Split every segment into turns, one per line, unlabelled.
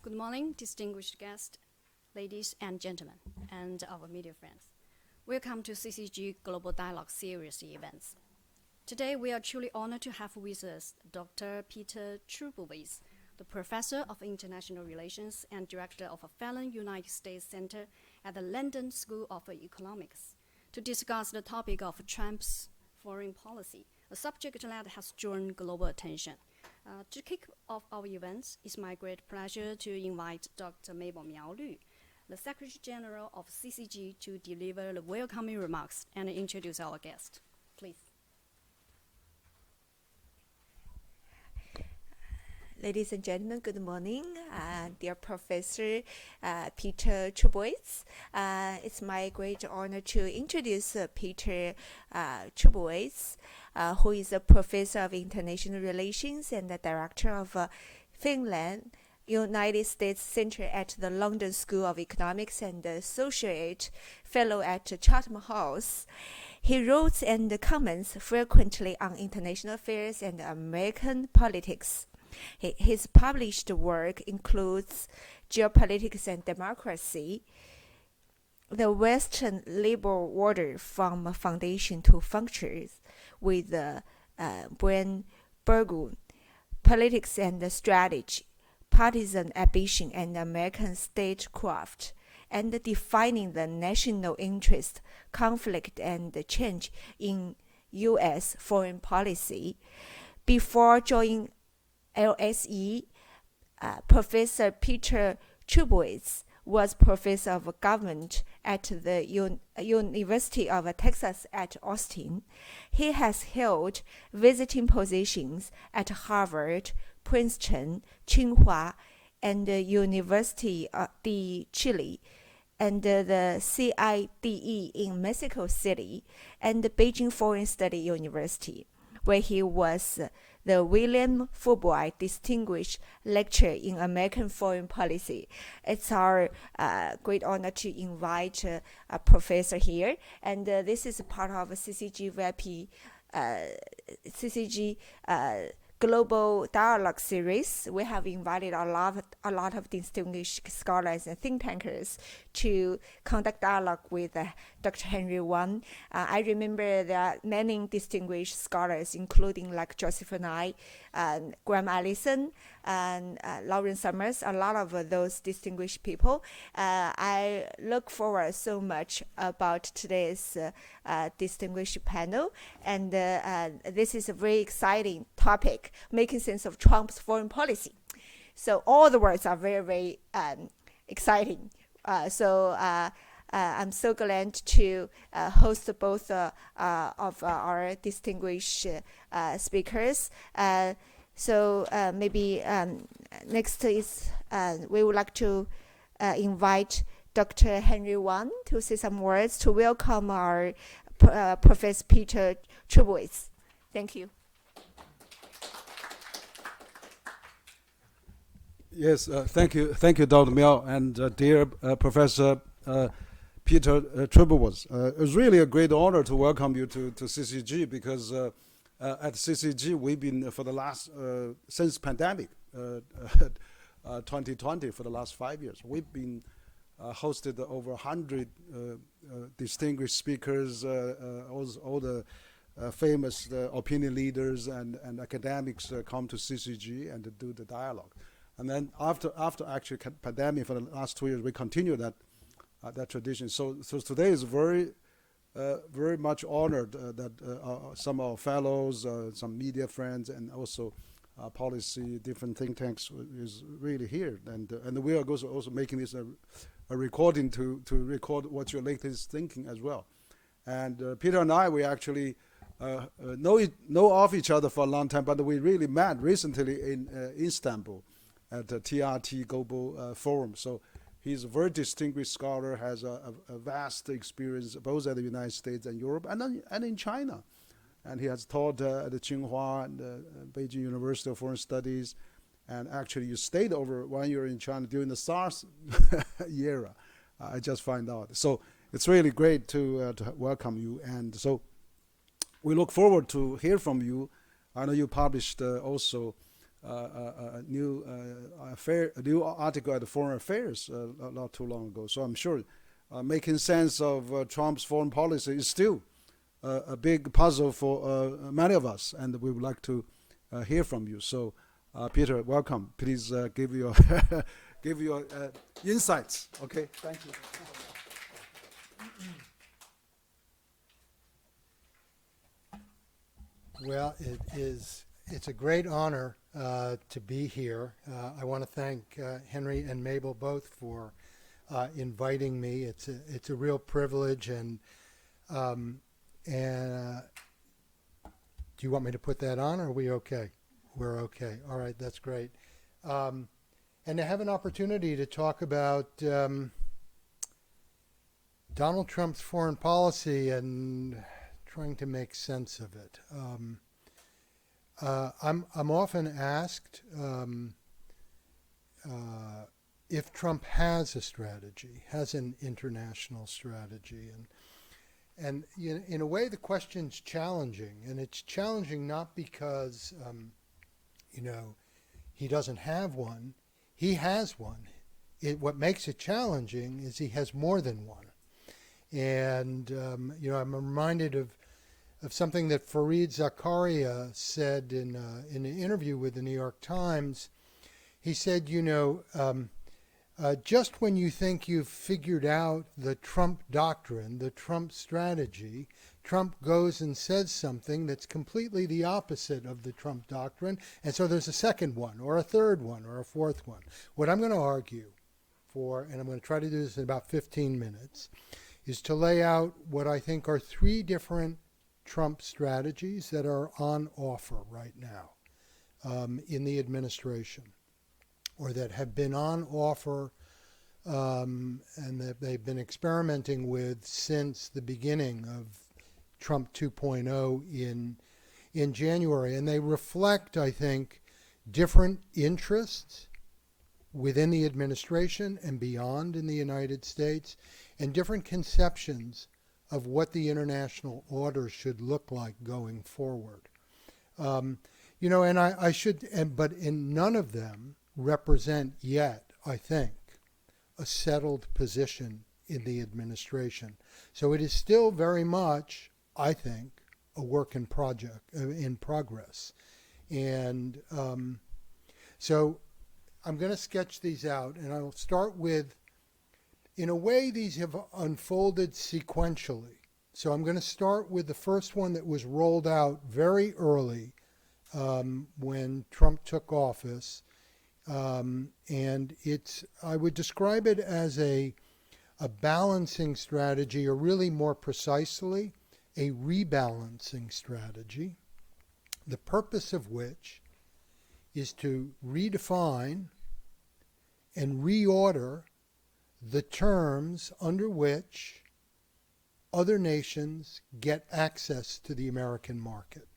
Good morning, distinguished guests, ladies and gentlemen, and our media friends. Welcome to CCG Global Dialogue Series events. Today, we are truly honored to have with us Dr. Peter Trubowitz, the Professor of International Relations and Director of Phelan United States Centre at the London School of Economics, to discuss the topic of Trump's foreign policy, a subject that has drawn global attention. To kick off our events, it's my great pleasure to invite Dr. Mabel Miao Lu, the Secretary General of CCG, to deliver the welcoming remarks and introduce our guest. Please.
Ladies and gentlemen, good morning. Dear Professor Peter Trubowitz. It's my great honor to introduce Peter Trubowitz, who is a Professor of International Relations and the Director of Phelan United States Centre at the London School of Economics and Associate Fellow at Chatham House. He writes and comments frequently on international affairs and American politics. His published work includes Geopolitics and Democracy, The Western Liberal Order from Foundation to Functions, with Brian Burgund, Politics and Strategy, Partisan Ambition and American Statecraft, and Defining the National Interest, Conflict and Change in U.S. Foreign Policy. Before joining LSE, Professor Peter Trubowitz was Professor of Government at the University of Texas at Austin. He has held visiting positions at Harvard, Princeton, Tsinghua, and the University de Chile, and the CIDE in Mexico City, and the Beijing Foreign Study University, where he was the William Fulbright Distinguished Lecturer in American Foreign Policy. It's our great honor to invite a professor here, and this is part of a CCG VIP, CCG Global Dialogue Series. We have invited a lot of distinguished scholars and think tankers to conduct dialogue with Dr. Henry Wang. I remember there are many distinguished scholars, including like Joseph Nye, Graham Allison, and Lauren Summers, a lot of those distinguished people. I look forward so much about today's distinguished panel, and this is a very exciting topic, making sense of Trump's foreign policy. So all the words are very, very exciting. I'm so glad to host both of our distinguished speakers. Maybe next is we would like to invite Dr. Henry Wang to say some words to welcome our Professor Peter Trubowitz. Thank you.
Yes, thank you, Dr. Miao, and dear Professor Peter Trubowitz. It's really a great honor to welcome you to CCG, because at CCG we've been for the last since pandemic 2020, for the last 5 years, we've been hosted over 100 distinguished speakers, all the famous opinion leaders and academics come to CCG and to do the dialogue. And then after actually pandemic, for the last 2 years, we continue that tradition. So today is very much honored that some of our fellows, some media friends, and also policy different think tanks is really here. And we are also making this a recording to record what your latest thinking as well. And Peter and I, we actually know of each other for a long time, but we really met recently in Istanbul at the TRT Global Forum. So he's a very distinguished scholar, has a vast experience both at the United States and Europe and in China. And he has taught at the Tsinghua and Beijing University of Foreign Studies. And actually you stayed over 1 year in China during the SARS era. I just find out. So it's really great to welcome you. And so we look forward to hear from you. I know you published also new article at the Foreign Affairs not too long ago. So I'm sure making sense of Trump's foreign policy is still a big puzzle for many of us, and we would like to hear from you. So, Peter, welcome. Please give your give your insights. Okay, thank you.
Well, it's a great honor to be here. I want to thank Henry and Mabel both for inviting me. It's a real privilege, and do you want me to put that on, or are we okay? We're okay. All right, that's great. And to have an opportunity to talk about Donald Trump's foreign policy and trying to make sense of it. I'm often asked if Trump has a strategy, has an international strategy, and in a way the question's challenging, and it's challenging not because he doesn't have one. He has one. What makes it challenging is he has more than one. And I'm reminded of something that Fareed Zakaria said in an interview with the New York Times. He said, just when you think you've figured out the Trump doctrine, the Trump strategy, Trump goes and says something that's completely the opposite of the Trump doctrine, and so there's a second one, or a third one, or a fourth one. What I'm going to argue for, and I'm going to try to do this in about 15 minutes, is to lay out what I think are three different Trump strategies that are on offer right now in the administration, or that have been on offer and that they've been experimenting with since the beginning of Trump 2.0 in January. And they reflect, I think, different interests within the administration and beyond in the United States, and different conceptions of what the international order should look like going forward. And but in none of them represent yet, I think, a settled position in the administration. So it is still very much, I think, a work in progress. And so I'm going to sketch these out, and I'll start with, in a way, these have unfolded sequentially. So I'm going to start with the first one that was rolled out very early when Trump took office. And I would describe it as a balancing strategy, or really more precisely, a rebalancing strategy, the purpose of which is to redefine and reorder the terms under which other nations get access to the American market.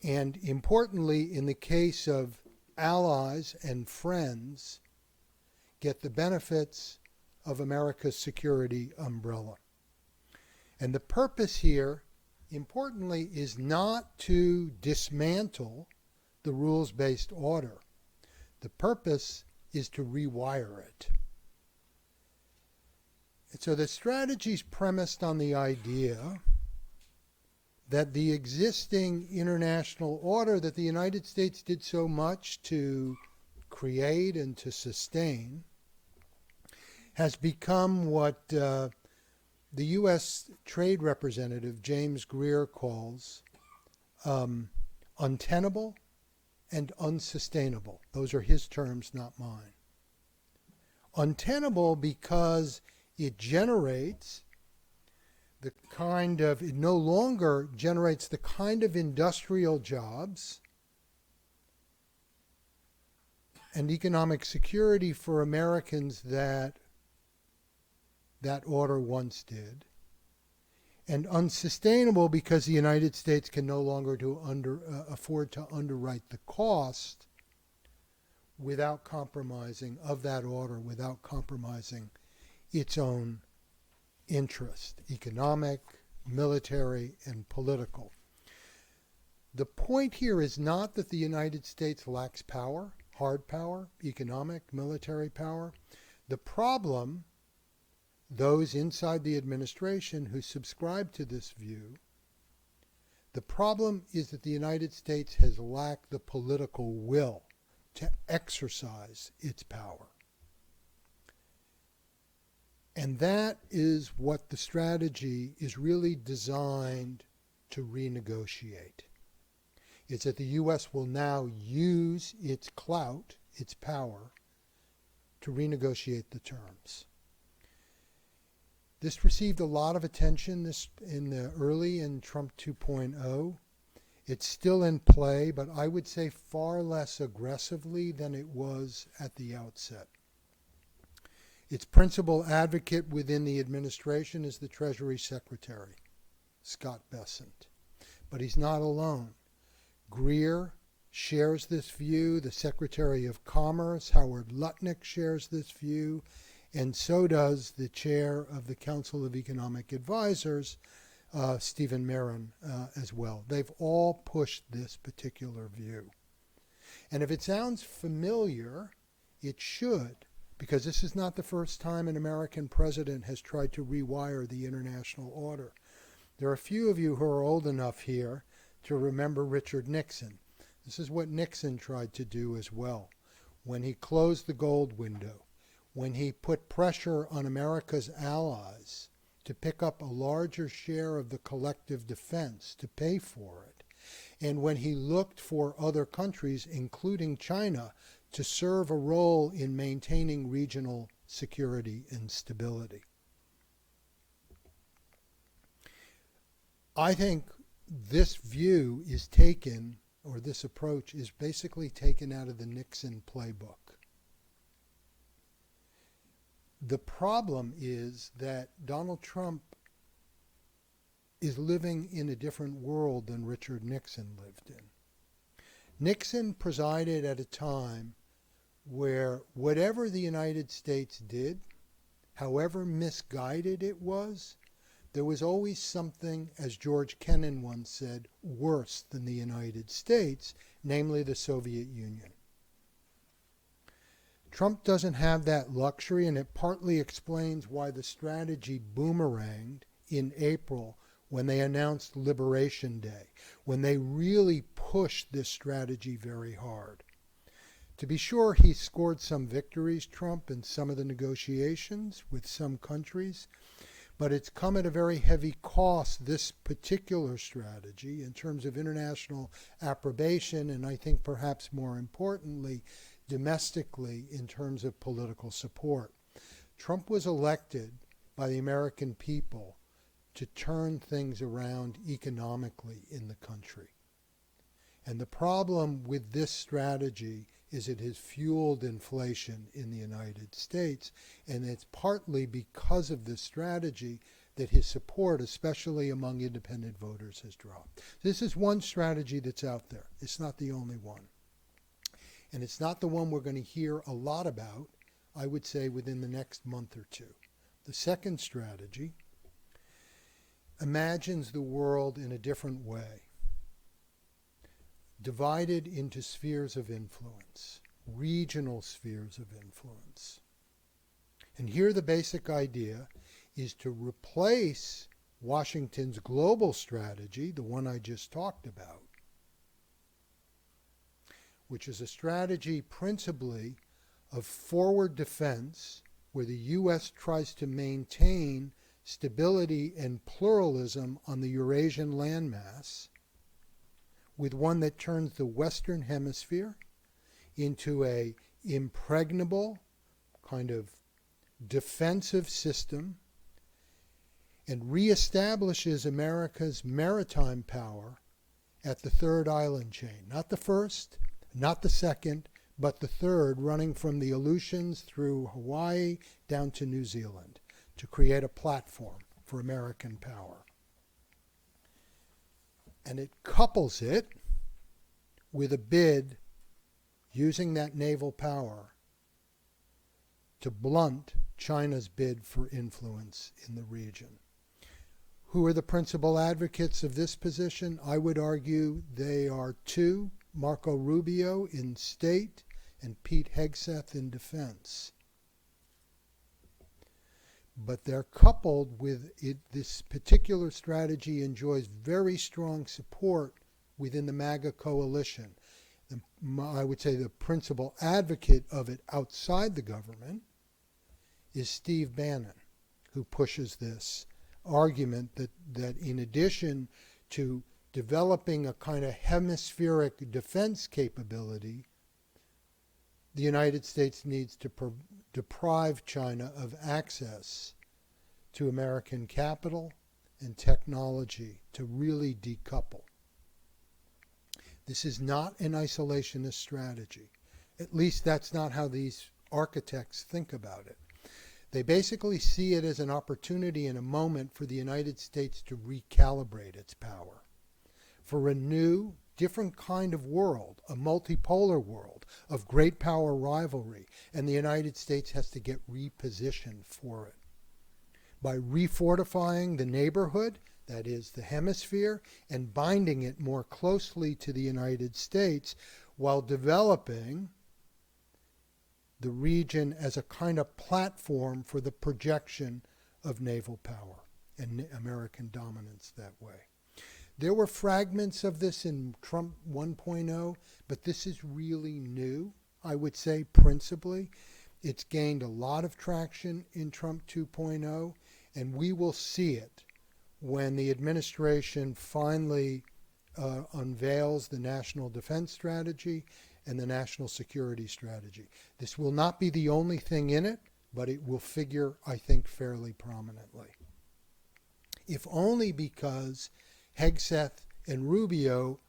And importantly, in the case of allies and friends, get the benefits of America's security umbrella. And the purpose here, importantly, is not to dismantle the rules-based order. The purpose is to rewire it. And so the strategy is premised on the idea that the existing international order that the United States did so much to create and to sustain has become what the U.S. Trade Representative James Greer calls untenable and unsustainable. Those are his terms, not mine. Untenable because it generates the kind of, it no longer generates the kind of industrial jobs and economic security for Americans that order once did. And unsustainable because the United States can no longer afford to underwrite the cost without compromising of that order, without compromising its own interest, economic, military, and political. The point here is not that the United States lacks power, hard power, economic, military power. The problem, those inside the administration who subscribe to this view, the problem is that the United States has lacked the political will to exercise its power. And that is what the strategy is really designed to renegotiate. It's that the U.S. will now use its clout, its power, to renegotiate the terms. This received a lot of attention in the early in Trump 2.0. It's still in play, but I would say far less aggressively than it was at the outset. Its principal advocate within the administration is the Treasury Secretary, Scott Bessent. But he's not alone. Greer shares this view. The Secretary of Commerce, Howard Lutnick, shares this view. And so does the chair of the Council of Economic Advisors, Stephen Marin, as well. They've all pushed this particular view. And if it sounds familiar, it should, because this is not the first time an American president has tried to rewire the international order. There are a few of you who are old enough here to remember Richard Nixon. This is what Nixon tried to do as well. When he closed the gold window, when he put pressure on America's allies to pick up a larger share of the collective defense to pay for it, and when he looked for other countries, including China, to serve a role in maintaining regional security and stability. I think this view is taken, or this approach is basically taken out of the Nixon playbook. The problem is that Donald Trump is living in a different world than Richard Nixon lived in. Nixon presided at a time where whatever the United States did, however misguided it was, there was always something, as George Kennan once said, worse than the United States, namely the Soviet Union. Trump doesn't have that luxury, and it partly explains why the strategy boomeranged in April when they announced Liberation Day, when they really pushed this strategy very hard. To be sure, he scored some victories, Trump, in some of the negotiations with some countries, but it's come at a very heavy cost, this particular strategy, in terms of international approbation, and I think perhaps more importantly, domestically in terms of political support. Trump was elected by the American people to turn things around economically in the country. And the problem with this strategy is it has fueled inflation in the United States, and it's partly because of this strategy that his support, especially among independent voters, has dropped. This is one strategy that's out there. It's not the only one. And it's not the one we're going to hear a lot about, I would say, within the next month or two. The second strategy imagines the world in a different way, divided into spheres of influence, regional spheres of influence. And here the basic idea is to replace Washington's global strategy, the one I just talked about, which is a strategy principally of forward defense, where the U.S. tries to maintain stability and pluralism on the Eurasian landmass, with one that turns the Western Hemisphere into a impregnable kind of defensive system and reestablishes America's maritime power at the third island chain. Not the first, not the second, but the third, running from the Aleutians through Hawaii down to New Zealand to create a platform for American power. And it couples it with a bid using that naval power to blunt China's bid for influence in the region. Who are the principal advocates of this position? I would argue they are two, Marco Rubio in state and Pete Hegseth in defense. But they're coupled with it. This particular strategy enjoys very strong support within the MAGA coalition. I would say the principal advocate of it outside the government is Steve Bannon, who pushes this argument that in addition to developing a kind of hemispheric defense capability, the United States needs to deprive China of access to American capital and technology to really decouple. This is not an isolationist strategy. At least that's not how these architects think about it. They basically see it as an opportunity and a moment for the United States to recalibrate its power, for a new, different kind of world, a multipolar world of great power rivalry, and the United States has to get repositioned for it. By refortifying the neighborhood, that is the hemisphere, and binding it more closely to the United States while developing the region as a kind of platform for the projection of naval power and American dominance that way. There were fragments of this in Trump 1.0, but this is really new, I would say, principally. It's gained a lot of traction in Trump 2.0, and we will see it when the administration finally unveils the National Defense Strategy and the National Security Strategy. This will not be the only thing in it, but it will figure, I think, fairly prominently. If only because Hegseth and Rubio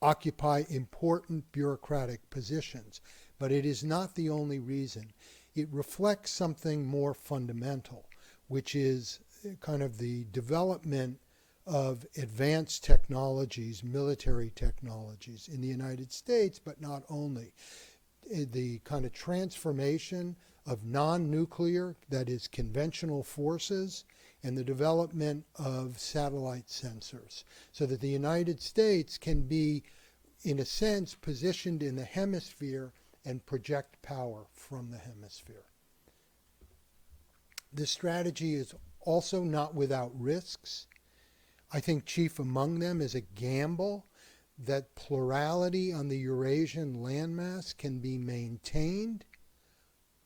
occupy important bureaucratic positions, but it is not the only reason. It reflects something more fundamental, which is kind of the development of advanced technologies, military technologies in the United States, but not only. The kind of transformation of non-nuclear, that is conventional forces, and the development of satellite sensors, so that the United States can be, in a sense, positioned in the hemisphere and project power from the hemisphere. This strategy is also not without risks. I think chief among them is a gamble that plurality on the Eurasian landmass can be maintained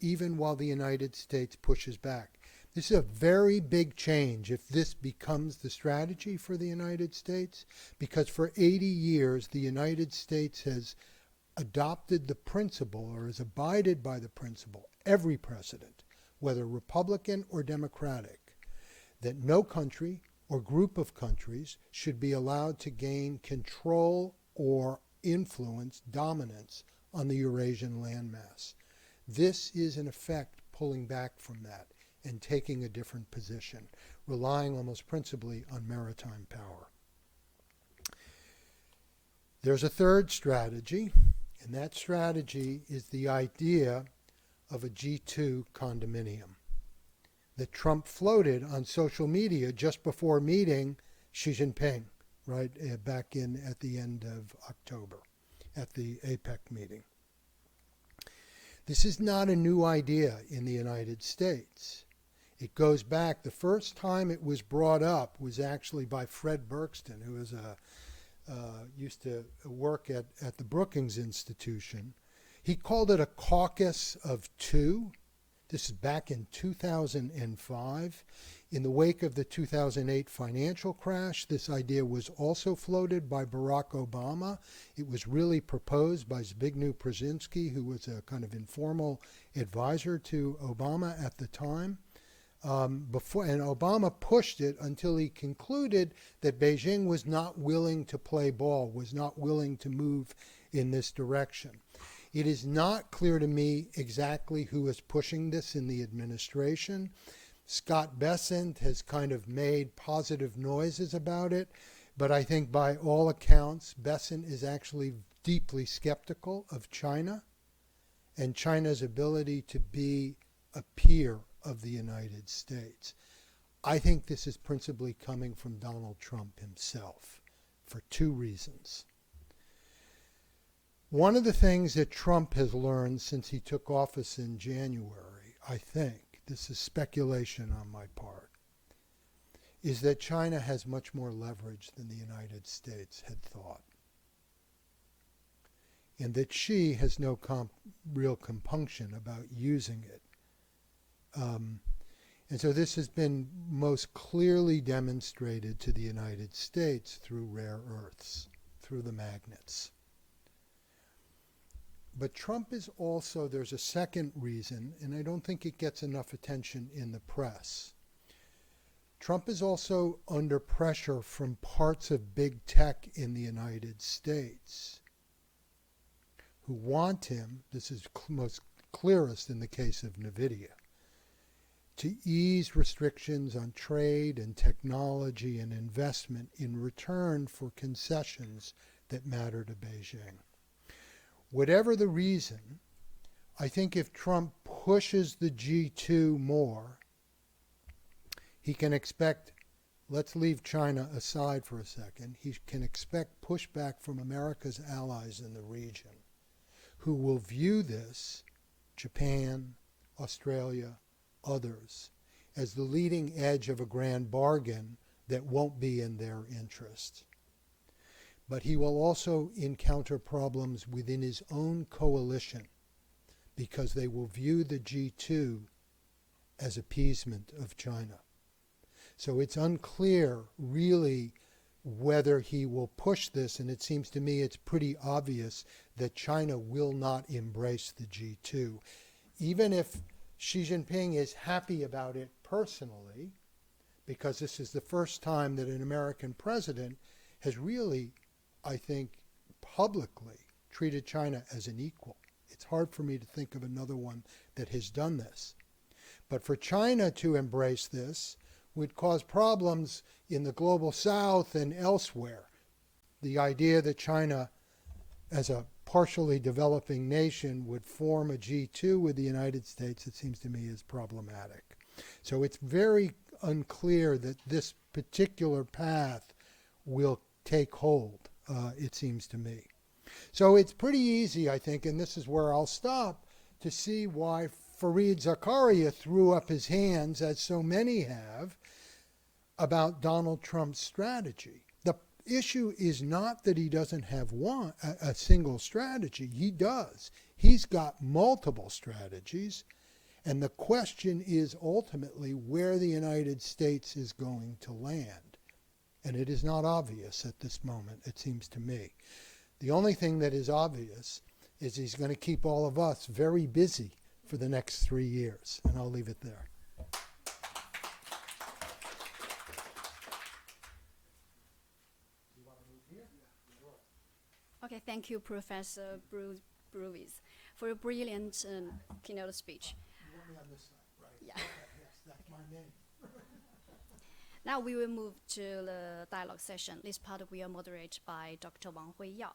even while the United States pushes back. This is a very big change if this becomes the strategy for the United States, because for 80 years the United States has adopted the principle, or has abided by the principle, every president, whether Republican or Democratic, that no country or group of countries should be allowed to gain control or influence, dominance on the Eurasian landmass. This is, in effect, pulling back from that and taking a different position, relying almost principally on maritime power. There's a third strategy, and that strategy is the idea of a G2 condominium that Trump floated on social media just before meeting Xi Jinping, right, back at the end of October at the APEC meeting. This is not a new idea in the United States. It goes back, the first time it was brought up was actually by Fred Berkston, who is used to work at the Brookings Institution. He called it a caucus of two. This is back in 2005. In the wake of the 2008 financial crash, this idea was also floated by Barack Obama. It was really proposed by Zbigniew Brzezinski, who was a kind of informal advisor to Obama at the time. And Obama pushed it until he concluded that Beijing was not willing to play ball, was not willing to move in this direction. It is not clear to me exactly who is pushing this in the administration. Scott Bessent has kind of made positive noises about it, but I think by all accounts, Bessent is actually deeply skeptical of China and China's ability to be a peer of the United States. I think this is principally coming from Donald Trump himself for two reasons. One of the things that Trump has learned since he took office in January, I think, this is speculation on my part, is that China has much more leverage than the United States had thought. And that Xi has no real compunction about using it. And so this has been most clearly demonstrated to the United States through rare earths, through the magnets. But Trump is also, there's a second reason, and I don't think it gets enough attention in the press. Trump is also under pressure from parts of big tech in the United States who want him, this is most clearest in the case of NVIDIA, to ease restrictions on trade and technology and investment in return for concessions that matter to Beijing. Whatever the reason, I think if Trump pushes the G2 more, he can expect, let's leave China aside for a second, he can expect pushback from America's allies in the region, who will view this, Japan, Australia, others, as the leading edge of a grand bargain that won't be in their interest. But he will also encounter problems within his own coalition because they will view the G2 as appeasement of China. So it's unclear really whether he will push this, and it seems to me it's pretty obvious that China will not embrace the G2. Even if Xi Jinping is happy about it personally, because this is the first time that an American president has really, I think, publicly treated China as an equal. It's hard for me to think of another one that has done this. But for China to embrace this would cause problems in the global south and elsewhere. The idea that China, as a partially developing nation, would form a G2 with the United States, it seems to me, is problematic. So it's very unclear that this particular path will take hold, it seems to me. So it's pretty easy, I think, and this is where I'll stop, to see why Fareed Zakaria threw up his hands, as so many have, about Donald Trump's strategy. The issue is not that he doesn't have a single strategy. He does. He's got multiple strategies. And the question is ultimately where the United States is going to land. And it is not obvious at this moment, it seems to me. The only thing that is obvious is he's going to keep all of us very busy for the next 3 years. And I'll leave it there.
Okay, thank you, Professor Trubowitz, for a brilliant keynote speech.
You want me on this side, right?
Yeah.
Okay, yes, that's my name.
Now we will move to the dialogue session. This part will be moderated by Dr. Wang Huiyao,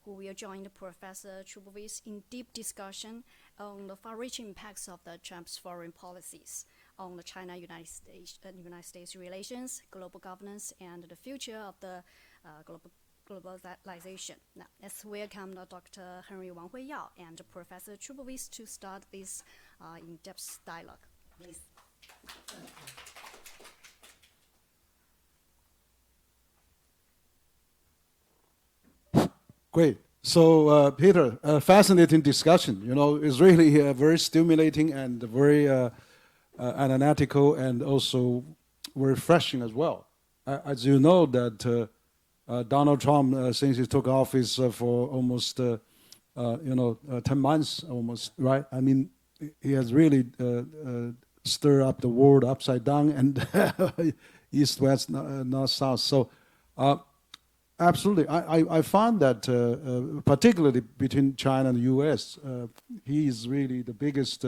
who will join Professor Trubowitz in deep discussion on the far-reaching impacts of the Trump's foreign policies on the China-United States relations, global governance, and the future of the globalization. Now, let's welcome Dr. Henry Wang Huiyao and Professor Trubowitz to start this in-depth dialogue. Please.
Great. So, Peter, fascinating discussion. You know, it's really very stimulating and very analytical and also very refreshing as well. As you know, that Donald Trump, since he took office for almost, 10 months almost, right? I mean, he has really stirred up the world upside down and east, west, north, south. So, absolutely. I found that particularly between China and the U.S., he is really the biggest,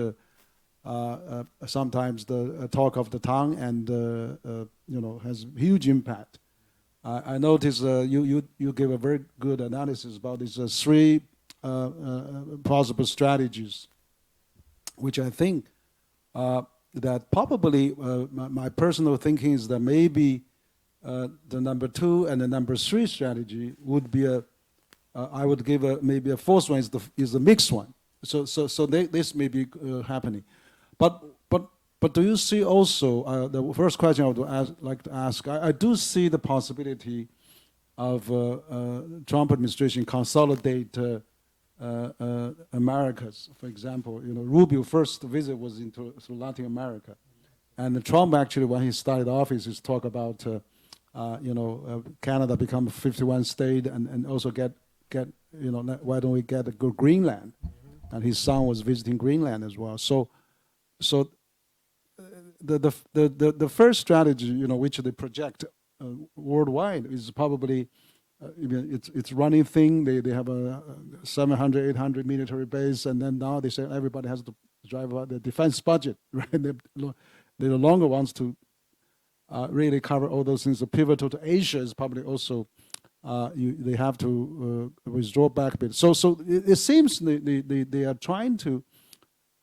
sometimes the talk of the town and, has huge impact. I noticed you gave a very good analysis about these three possible strategies, which I think that probably my personal thinking is that maybe the number 2 and the number 3 strategy would be I would give maybe a fourth one is the mixed one. So this may be happening, but do you see also the first question I would like to ask? I do see the possibility of Trump administration consolidate Americas. For example, Rubio first visit was into Latin America, and Trump actually, when he started office, he talked about Canada become a 51 state and also get why don't we get a good Greenland? And his son was visiting Greenland as well. So the first strategy, which they project worldwide is probably it's running thing. They have a 700, 800 military base, and then now they say everybody has to drive out the defense budget, right? They no longer wants to really cover all those things. The pivotal to Asia is probably also they have to withdraw back a bit. So it seems they are trying to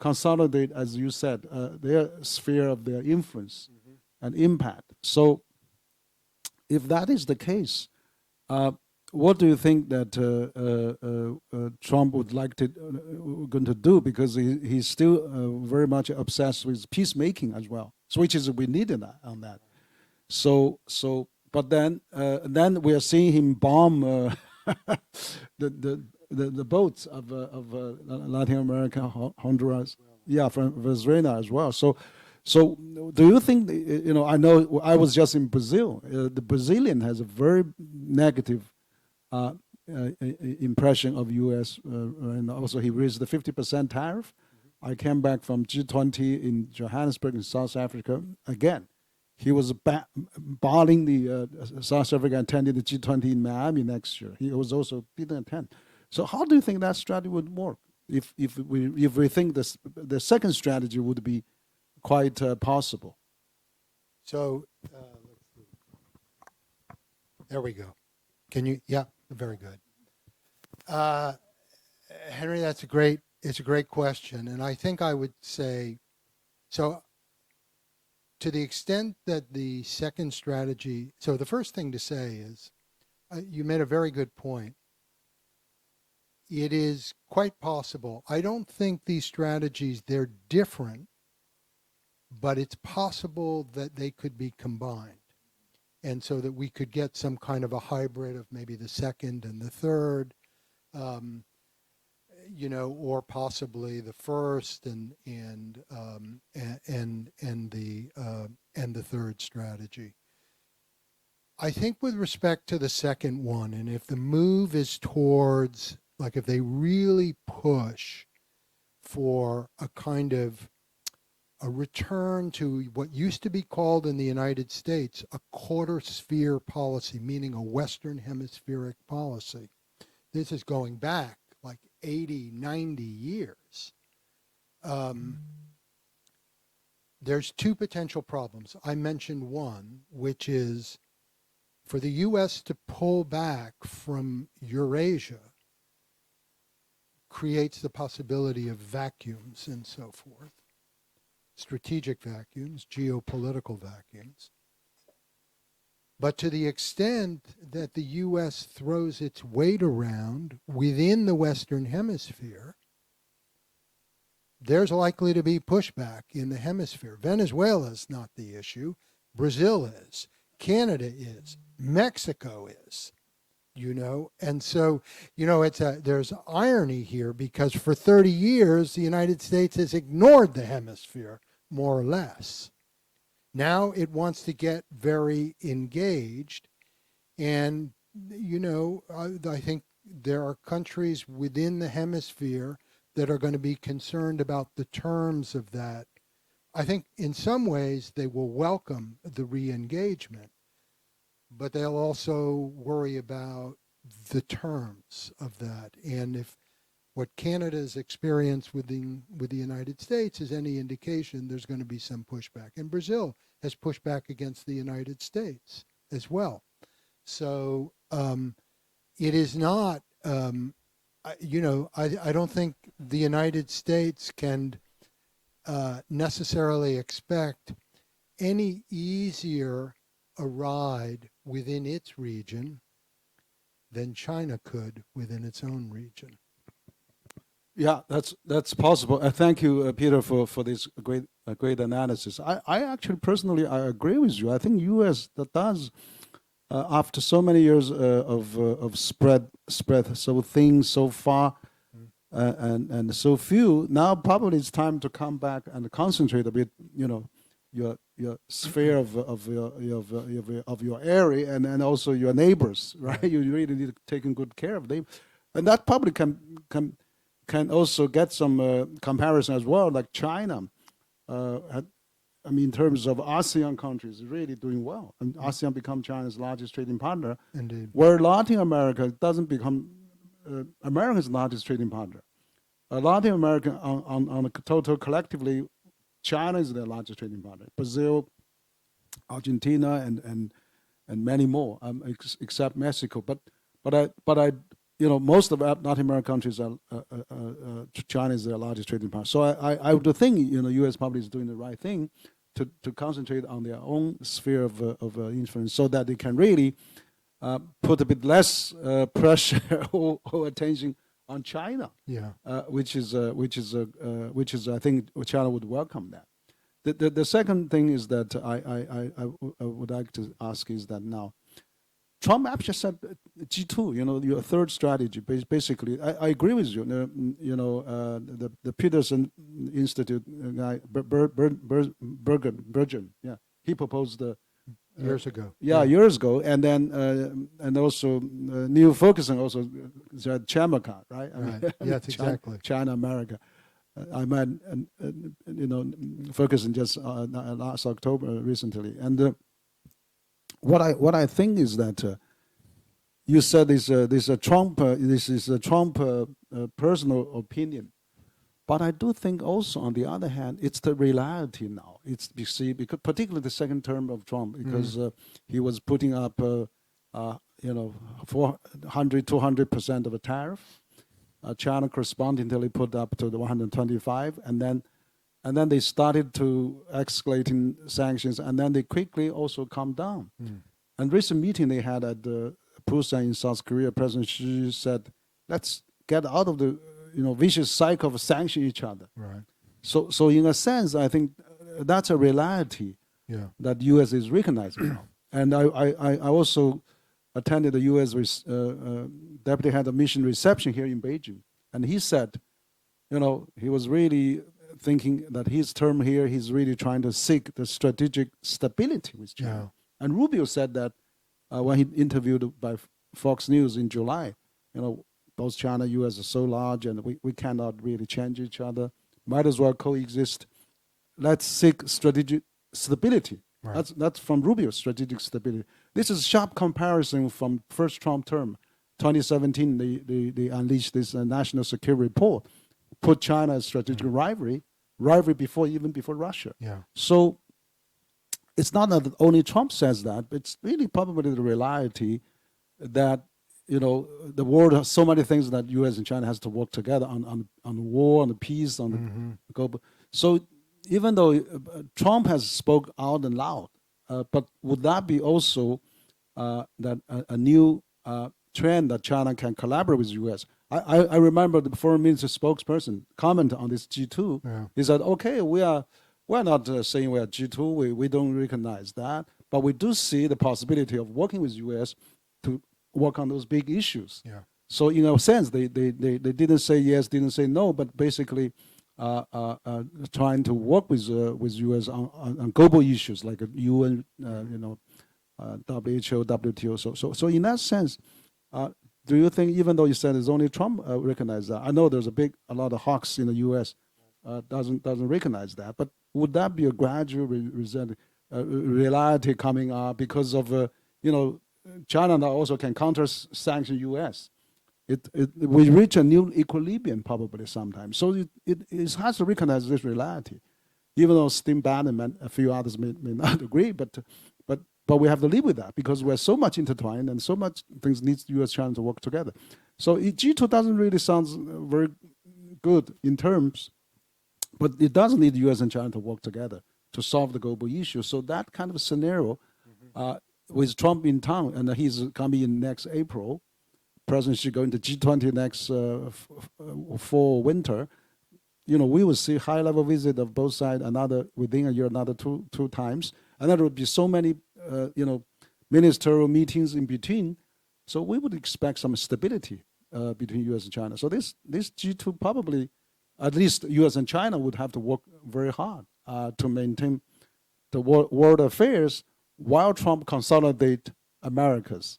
consolidate, as you said, their sphere of their influence and impact. So if that is the case, what do you think that Trump would like to going to do? Because he's still very much obsessed with peacemaking as well, so which is we need on that. So but then we are seeing him bomb the boats of Latin America, Honduras, from Venezuela as well. So do you think, I know I was just in Brazil. The Brazilian has a very negative impression of U.S. And also he raised the 50% tariff. I came back from G20 in Johannesburg in South Africa again. He was barring the South Africa attending the G20 in Miami next year. He was also didn't attend. So how do you think that strategy would work? If we think the second strategy would be quite possible.
So let's see. There we go. Can you? Yeah, very good. Henry, it's a great question, and I think I would say, so to the extent that the second strategy, so the first thing to say is, you made a very good point. It is quite possible. I don't think these strategies, they're different, but it's possible that they could be combined. And so that we could get some kind of a hybrid of maybe the second and the third, or possibly the first and the third strategy. I think with respect to the second one, and if the move is towards, like if they really push for a kind of a return to what used to be called in the United States a quarter sphere policy, meaning a Western hemispheric policy. This is going back like 80, 90 years. There's two potential problems. I mentioned one, which is for the U.S. to pull back from Eurasia creates the possibility of vacuums and so forth. Strategic vacuums, geopolitical vacuums. But to the extent that the U.S. throws its weight around within the Western Hemisphere, there's likely to be pushback in the hemisphere. Venezuela is not the issue. Brazil is. Canada is. Mexico is. And so, there's irony here because for 30 years, the United States has ignored the hemisphere, more or less. Now it wants to get very engaged. And, I think there are countries within the hemisphere that are going to be concerned about the terms of that. I think in some ways they will welcome the re-engagement, but they'll also worry about the terms of that. And if what Canada's experience with the United States is any indication, there's going to be some pushback. And Brazil has pushed back against the United States as well. So it is not, I don't think the United States can necessarily expect any easier a ride within its region than China could within its own region.
Yeah, that's possible. Thank you, Peter, for this great analysis. I actually personally I agree with you. I think U.S. that does after so many years of spread so thin, so far, and so few. Now probably it's time to come back and concentrate a bit. Your sphere of your area and also your neighbors, right? You really need to take good care of them, and that probably can also get some comparison as well. Like China, in terms of ASEAN countries, really doing well, and ASEAN become China's largest trading partner.
Indeed.
Where Latin America doesn't become America's largest trading partner. Latin America on a total collectively, China is their largest trading partner. Brazil, Argentina, and many more, except Mexico. But I most of Latin American countries are China is their largest trading partner. So I would think U.S. probably is doing the right thing to concentrate on their own sphere of influence, so that they can really put a bit less pressure or attention on China.
Yeah.
Which is I think China would welcome that. The second thing is that I would like to ask is that now Trump actually said G2, your third strategy. Basically, I agree with you. The Peterson Institute guy, Bergen, yeah, he proposed
Years ago.
Years ago, and then and also Neil Ferguson also said Chamaka, right?
Yes, exactly.
China, America. I met Ferguson just last October recently, and what I think is that you said this is a Trump personal opinion, but I do think also on the other hand it's the reality now. It's because particularly the second term of Trump, because he was putting up 200% of a tariff. China correspondingly put up to the 125, and then they started to escalating sanctions, and then they quickly also calmed down. And recent meeting they had at Busan in South Korea, President Xi said, "Let's get out of the vicious cycle of sanctioning each other."
Right.
So in a sense, I think that's a reality that U.S. is recognizing now. And I also attended the U.S. Deputy Head of Mission reception here in Beijing, and he said, he was really thinking that his term here, he's really trying to seek the strategic stability with China.
Yeah.
And Rubio said that when he interviewed by Fox News in July, both China and U.S. are so large, and we cannot really change each other. Might as well coexist. Let's seek strategic stability.
Right.
That's from Rubio, strategic stability. This is a sharp comparison from first Trump term, 2017. They unleashed this national security report, put China as strategic rivalry even before Russia.
Yeah.
So it's not that only Trump says that, but it's really probably the reality that the world has so many things that U.S. and China has to work together on the war, on the peace, on the global. So even though Trump has spoke out and loud, but would that be also that a new trend that China can collaborate with U.S.? I remember the foreign minister spokesperson comment on this G2.
Yeah.
He said, "Okay, we're not saying we're G2. We don't recognize that, but we do see the possibility of working with U.S. to work on those big issues."
Yeah.
So in a sense, they didn't say yes, didn't say no, but basically trying to work with U.S. on global issues like UN, WHO, WTO. So in that sense, do you think, even though you said it's only Trump recognize that? I know there's a lot of hawks in the U.S. Doesn't recognize that, but would that be a gradual reality coming up because of China now also can counter sanction U.S. We reach a new equilibrium probably sometimes. So it has to recognize this reality, even though Steve Bannon and a few others may not agree, but we have to live with that because we're so much intertwined and so much things needs U.S. China to work together. So G2 doesn't really sound very good in terms But it does need the U.S. and China to work together to solve the global issue. So that kind of scenario, with Trump in town, and he's coming in next April, President Xi going to G20 next fall, winter, we will see high-level visit of both sides within a year, another two times. And there will be so many, ministerial meetings in between. So we would expect some stability between U.S. and China. So this G2 probably, at least U.S. and China would have to work very hard to maintain the world affairs while Trump consolidate Americas.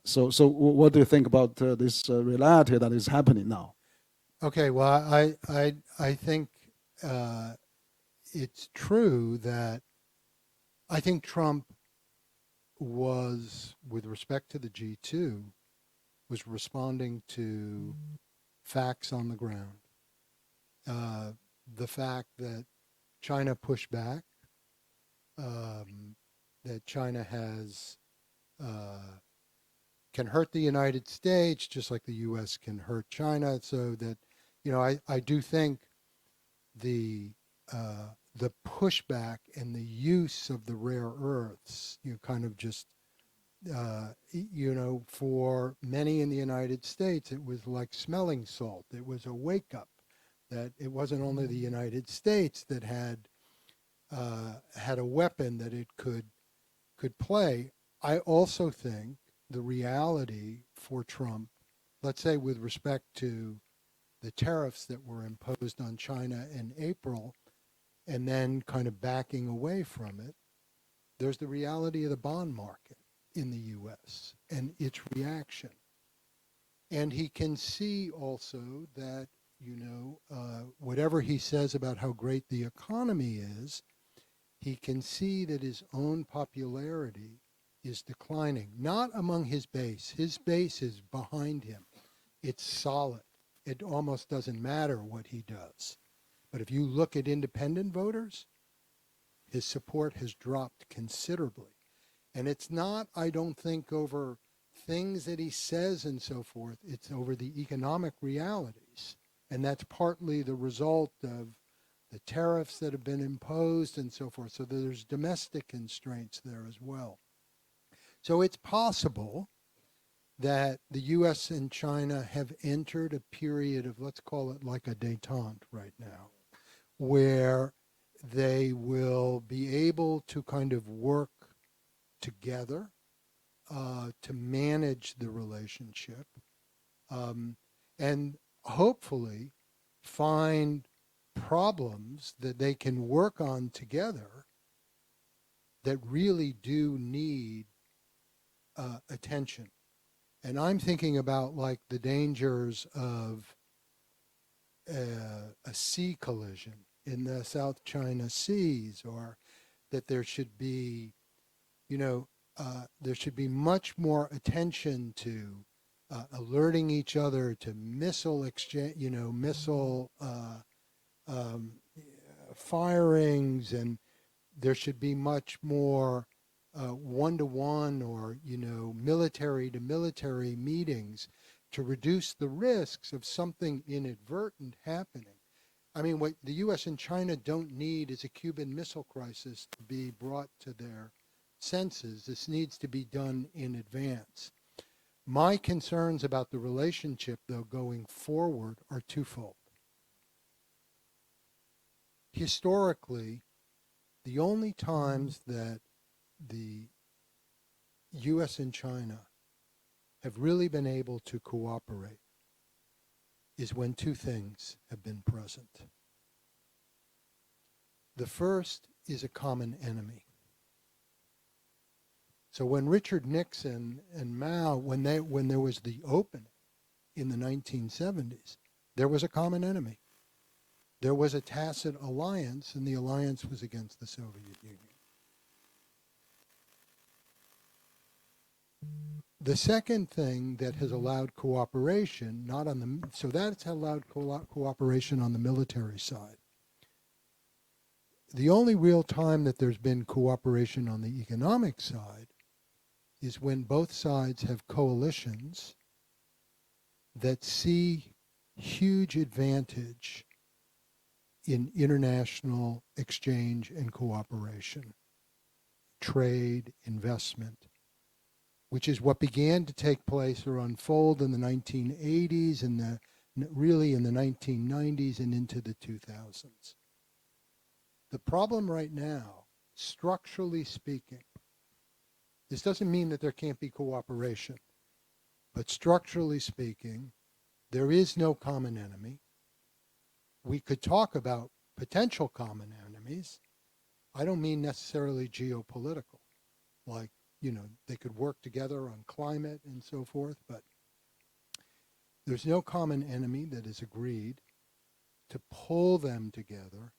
So what do you think about this reality that is happening now?
Okay, well, I think it's true that I think Trump was, with respect to the G2, was responding to facts on the ground. The fact that China pushed back, that China can hurt the United States just like the U.S. can hurt China, so that, I do think the pushback and the use of the rare earths, kind of just, for many in the United States, it was like smelling salt. It was a wake up that it wasn't only the United States that had a weapon that it could play. I also think the reality for Trump, let's say with respect to the tariffs that were imposed on China in April, and then kind of backing away from it, there's the reality of the bond market in the U.S. and its reaction. And he can see also that, whatever he says about how great the economy is, he can see that his own popularity is declining, not among his base. His base is behind him. It's solid. It almost doesn't matter what he does. But if you look at independent voters, his support has dropped considerably. And it's not, I don't think, over things that he says and so forth. It's over the economic realities. And that's partly the result of the tariffs that have been imposed and so forth. So there's domestic constraints there as well. So it's possible that the U.S. and China have entered a period of, let's call it like a détente right now, where they will be able to kind of work together to manage the relationship, and hopefully find problems that they can work on together that really do need attention. And I'm thinking about like the dangers of a sea collision in the South China Seas, or that there should be, there should be much more attention to alerting each other to missile exchange, missile firings, and there should be much more one-to-one or, military-to-military meetings to reduce the risks of something inadvertent happening. I mean, what the U.S. and China don't need is a Cuban Missile Crisis to be brought to their senses. This needs to be done in advance. My concerns about the relationship, though, going forward are twofold. Historically, the only times that the U.S. and China have really been able to cooperate is when two things have been present. The first is a common enemy. So when Richard Nixon and Mao, when there was the opening in the 1970s, there was a common enemy. There was a tacit alliance, and the alliance was against the Soviet Union. The second thing that has allowed cooperation, so that's allowed cooperation on the military side. The only real time that there's been cooperation on the economic side is when both sides have coalitions that see huge advantage in international exchange and cooperation, trade, investment, which is what began to take place or unfold in the 1980s and really in the 1990s and into the 2000s. The problem right now, structurally speaking, this doesn't mean that there can't be cooperation, but structurally speaking, there is no common enemy. We could talk about potential common enemies. I don't mean necessarily geopolitical, like, they could work together on climate and so forth, but there's no common enemy that is agreed to pull them together.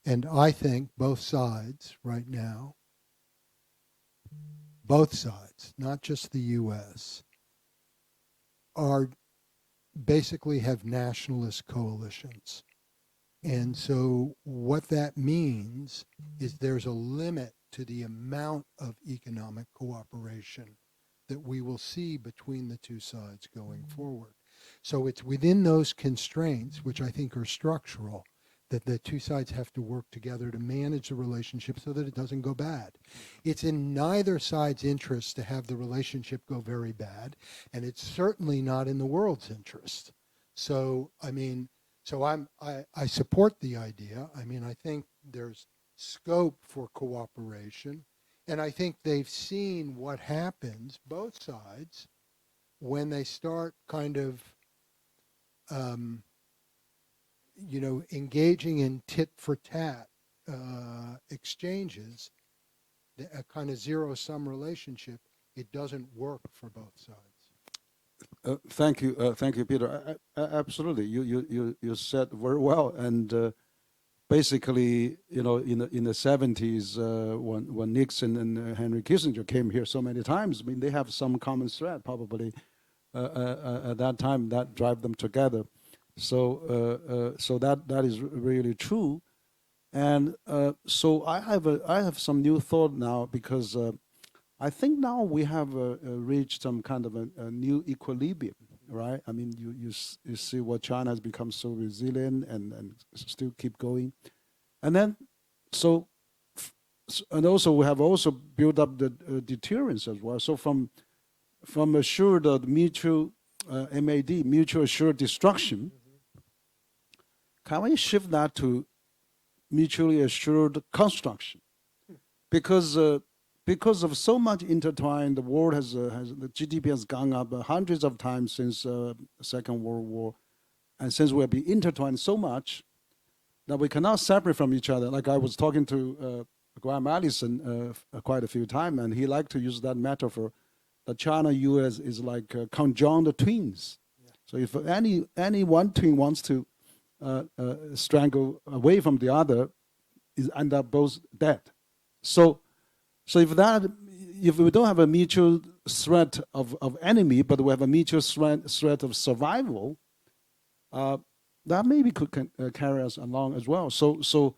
And I think both sides right now, both sides, not just the U.S., are basically have nationalist coalitions. And so what that means is there's a limit to the amount of economic cooperation that we will see between the two sides going forward. So it's within those constraints, which I think are structural, that the two sides have to work together to manage the relationship so that it doesn't go bad. It's in neither side's interest to have the relationship go very bad, and it's certainly not in the world's interest. So, I support the idea. I think there's scope for cooperation, and I think they've seen what happens, both sides, when they start kind of engaging in tit-for-tat exchanges, a kind of zero-sum relationship. It doesn't work for both sides.
Thank you, Peter. Absolutely, you said very well. And basically, in the 70s, when Nixon and Henry Kissinger came here so many times, they have some common thread probably at that time that drive them together. So that is really true, and so I have some new thought now, because I think now we have reached some kind of a new equilibrium, right? You see what China has become so resilient and still keep going, and then and also we have also built up the deterrence as well. So from assured mutual MAD, mutual assured destruction. Can we shift that to mutually assured construction? Because of so much intertwined, the world the GDP has gone up hundreds of times since Second World War, and since we have been intertwined so much that we cannot separate from each other. Like I was talking to Graham Allison quite a few times, and he liked to use that metaphor that China-US is like conjoined twins. Yeah. So if any one twin wants to strangle away from the other, is end up both dead. So if we don't have a mutual threat of enemy, but we have a mutual threat of survival, that maybe could carry us along as well. So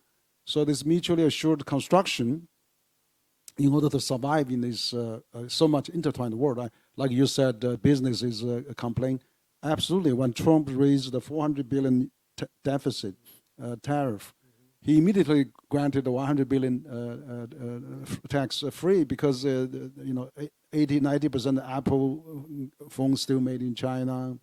this mutually assured construction, in order to survive in this so much intertwined world, like you said, business is a complaint. Absolutely, when Trump raised the $400 billion deficit tariff, he immediately granted the $100 billion tax free, because 80-90% of Apple phones still made in China,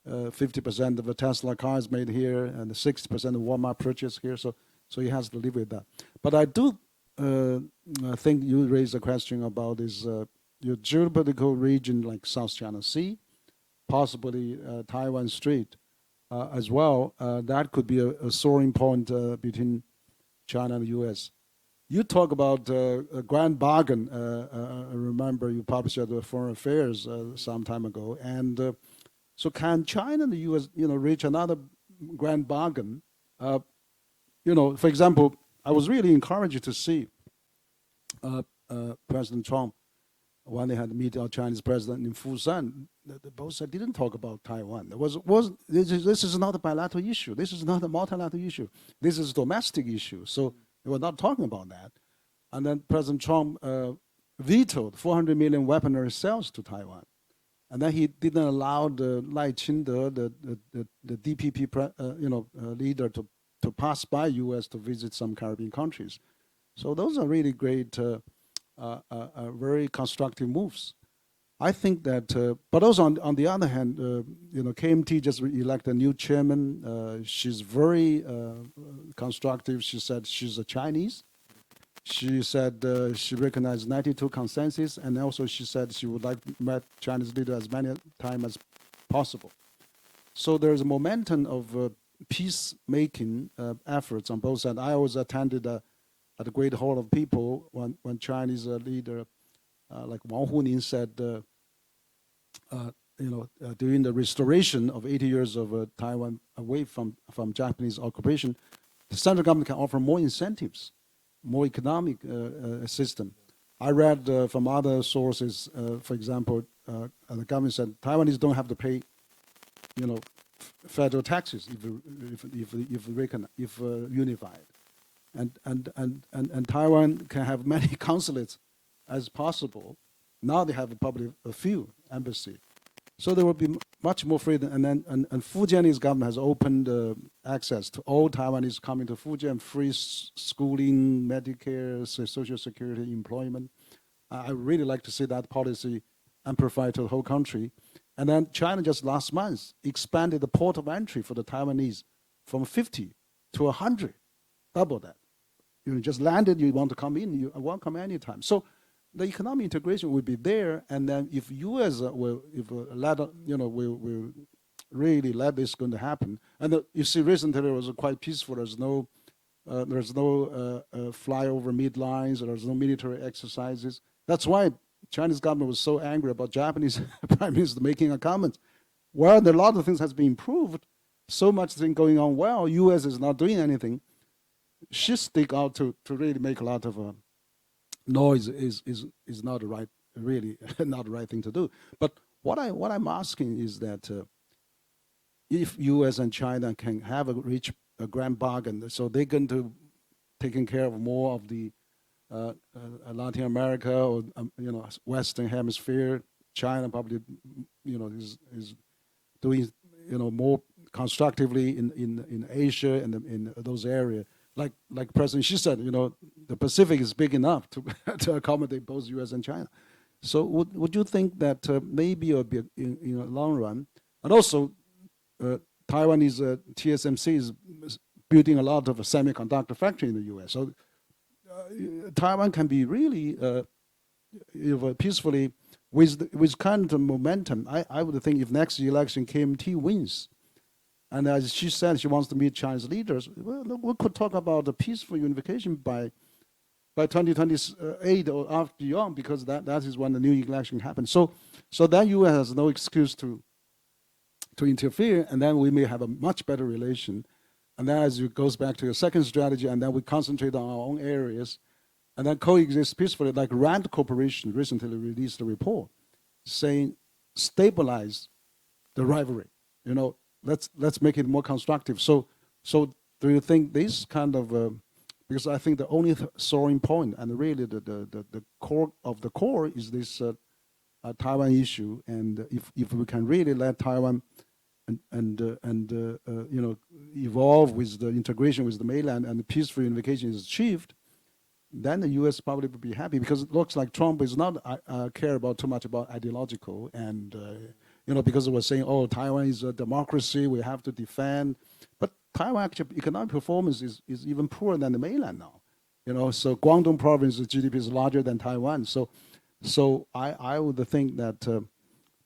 50% of the Tesla cars made here, and 60% of Walmart purchased here. So he has to live with that. But I do think you raised a question about this your geopolitical region like South China Sea, possibly Taiwan Strait. As well, that could be a soaring point between China and the U.S. You talk about a grand bargain. I remember you published at the Foreign Affairs some time ago, and so can China and the U.S. reach another grand bargain? For example, I was really encouraged to see President Trump, when they had to meet our Chinese president in Busan, both sides didn't talk about Taiwan. This is not a bilateral issue. This is not a multilateral issue. This is a domestic issue. So they were not talking about that. And then President Trump vetoed 400 million weaponry sales to Taiwan. And then he didn't allow the Lai Ching-te, the DPP leader, to to pass by U.S. to visit some Caribbean countries. So those are really great, very constructive moves. I think that, but also on the other hand, KMT just elected a new chairman. She's very constructive. She said she's a Chinese. She said she recognized 92 consensus, and also she said she would like to meet Chinese leader as many times as possible. So there's a momentum of peacemaking efforts on both sides. I always attended at a great hall of people when Chinese leader like Wang Hunin said, during the restoration of 80 years of Taiwan away from Japanese occupation, the central government can offer more incentives, more economic system. I read from other sources, for example, the government said Taiwanese don't have to pay, federal taxes if unified, and Taiwan can have many consulates as possible. Now they have probably a few embassy, so there will be much more freedom. And Fujianese government has opened access to all Taiwanese coming to Fujian, free schooling, Medicare, social security, employment. I really like to see that policy amplified to the whole country. And then China just last month expanded the port of entry for the Taiwanese from 50 to 100, double that. You just landed, you want to come in, you welcome anytime. So the economic integration will be there, and then if U.S. will really let this going to happen, and you see recently it was quite peaceful. There's no flyover midlines, there's no military exercises. That's why Chinese government was so angry about Japanese prime minister making a comment. Well, a lot of things has been improved, so much thing going on well. U.S. is not doing anything. She stick out to really make a lot of noise is not the right, really not the right thing to do. But what I'm asking is that if U.S. and China can reach a grand bargain, so they're going to taking care of more of the Latin America or Western Hemisphere. China probably is doing more constructively in Asia and in those areas. Like President Xi said, the Pacific is big enough to accommodate both U.S. and China. So would you think that maybe it'll be in the long run, and also Taiwanese TSMC is building a lot of semiconductor factory in the U.S. So Taiwan can be really peacefully with kind of momentum. I would think if next election KMT wins, and as she said, she wants to meet Chinese leaders, well, we could talk about the peaceful unification by 2028 or after beyond, because that is when the new election happens. So then U.S. has no excuse to interfere, and then we may have a much better relation. And then as it goes back to your second strategy, and then we concentrate on our own areas, and then coexist peacefully. Like Rand Corporation recently released a report saying stabilize the rivalry. Let's make it more constructive. So do you think this kind of because I think the only soaring point and really the core of the core is this Taiwan issue, and if we can really let Taiwan and evolve with the integration with the mainland and the peaceful unification is achieved, then the U.S. probably would be happy, because it looks like Trump is not care about too much about ideological and because it was saying, oh, Taiwan is a democracy, we have to defend. But Taiwan actually economic performance is even poorer than the mainland now. So Guangdong province, the GDP is larger than Taiwan. So I would think that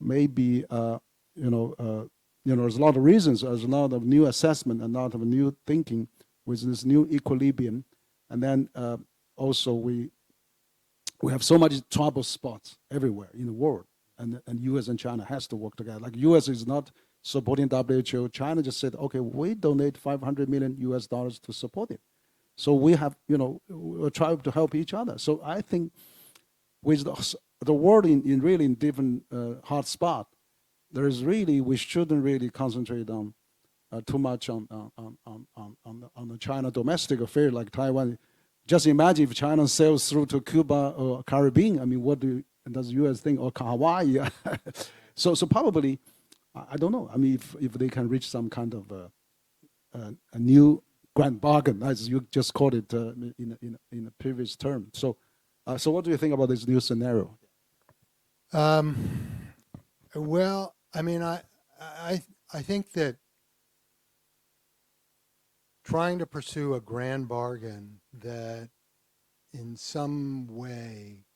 maybe there's a lot of reasons, there's a lot of new assessment and a lot of new thinking with this new equilibrium, and then also we have so much trouble spots everywhere in the world. And U.S. and China has to work together. Like U.S. is not supporting WHO. China just said, okay, we donate $500 million to support it. So we have, we'll try to help each other. So I think with the world in different hot spot, we shouldn't really concentrate on too much on the China domestic affair like Taiwan. Just imagine if China sails through to Cuba or Caribbean. I mean, what does the U.S. think, or Hawaii? so probably, I don't know. I mean, if they can reach some kind of a new grand bargain, as you just called it in a previous term. So, so what do you think about this new scenario?
Well, I mean, I think that trying to pursue a grand bargain that in some way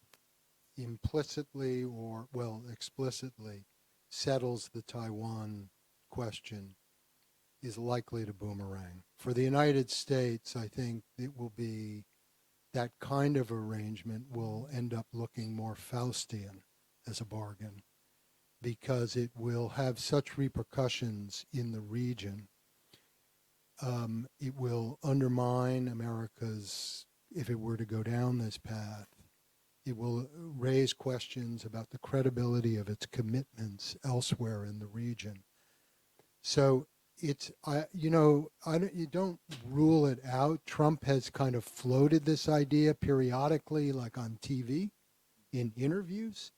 implicitly or, well, explicitly settles the Taiwan question is likely to boomerang. For the United States, I think it will be that kind of arrangement will end up looking more Faustian as a bargain because it will have such repercussions in the region. It will undermine America's, if it were to go down this path, it will raise questions about the credibility of its commitments elsewhere in the region. So it's, you don't rule it out. Trump has kind of floated this idea periodically, like on TV, in interviews.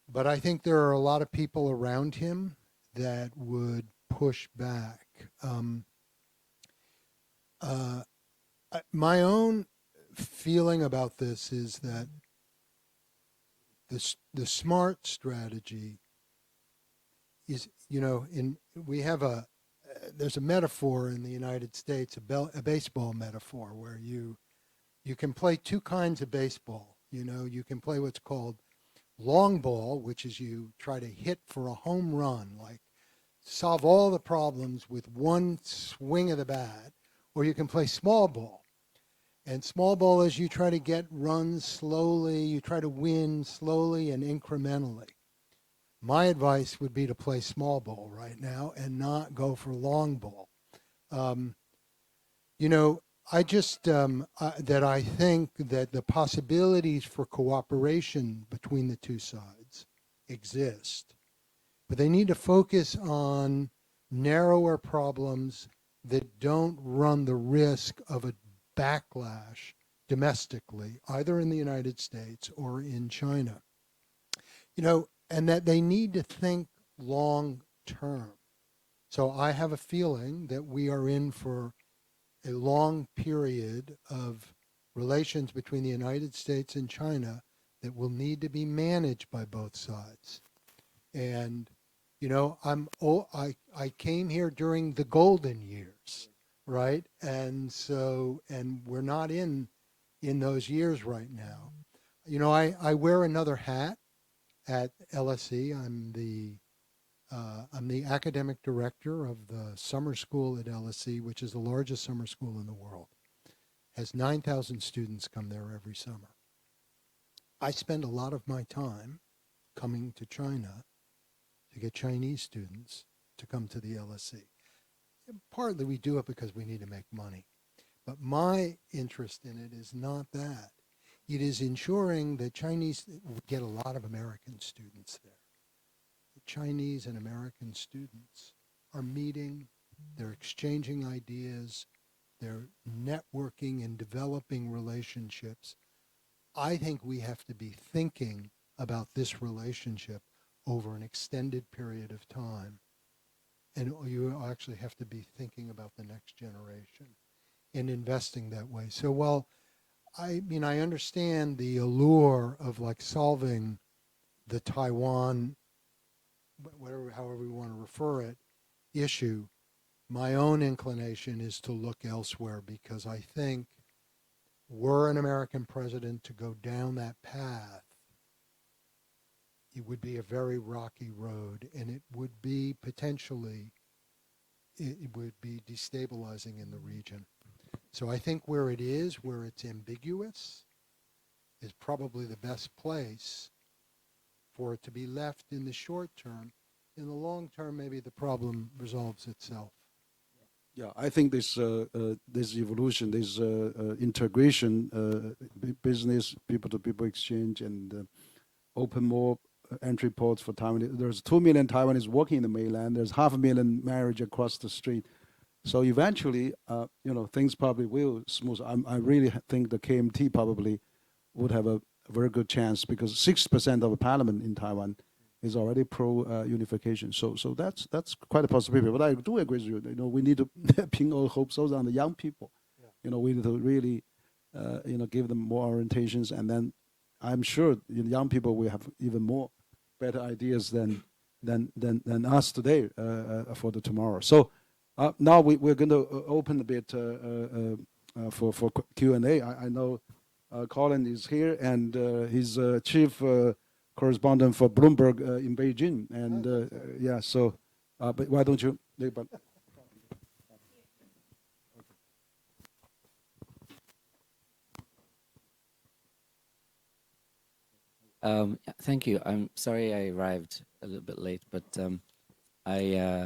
But I think there are a lot of people around him that would push back. My own feeling about this is that the smart strategy is, there's a metaphor in the United States, a baseball metaphor, where you can play two kinds of baseball. You can play what's called long ball, which is you try to hit for a home run, like solve all the problems with one swing of the bat, or you can play small ball. And small ball is you try to get runs slowly, you try to win slowly and incrementally. My advice would be to play small ball right now and not go for long ball. I think that the possibilities for cooperation between the two sides exist, but they need to focus on narrower problems that don't run the risk of a backlash domestically, either in the United States or in China. And that they need to think long term. So I have a feeling that we are in for a long period of relations between the United States and China that will need to be managed by both sides. And, I came here during the golden years, right? And we're not in those years right now. I wear another hat at LSE. I'm the academic director of the summer school at LSE, which is the largest summer school in the world. Has 9,000 students come there every summer. I spend a lot of my time coming to China to get Chinese students to come to the LSE. Partly we do it because we need to make money. But my interest in it is not that. It is ensuring that Chinese get a lot of American students there. The Chinese and American students are meeting, they're exchanging ideas, they're networking and developing relationships. I think we have to be thinking about this relationship over an extended period of time. And you actually have to be thinking about the next generation and investing that way. So while I understand the allure of like solving the Taiwan, however we want to refer it, issue, my own inclination is to look elsewhere, because I think were an American president to go down that path, it would be a very rocky road, and it would be potentially, it would be destabilizing in the region. So I think where it is, where it's ambiguous, is probably the best place for it to be left in the short term. In the long term, maybe the problem resolves itself.
Yeah, I think this evolution, this integration, business, people-to-people exchange, and open more entry ports for Taiwan. There's 2 million Taiwanese working in the mainland. There's 500,000 marriage across the street. So eventually, things probably will smooth. I really think the KMT probably would have a very good chance, because 6% of the parliament in Taiwan is already pro unification. So that's quite a possibility. But I do agree with you. You know, we need to pin all hopes also on the young people.
Yeah.
You know, we need to really you know, give them more orientations, and then I'm sure young people will have even more better ideas than us today for the tomorrow. So now we're going to open a bit for Q&A. I know Colin is here, and he's chief correspondent for Bloomberg in Beijing, and yeah. So, but why don't you?
Thank you. I'm sorry I arrived a little bit late, but I'm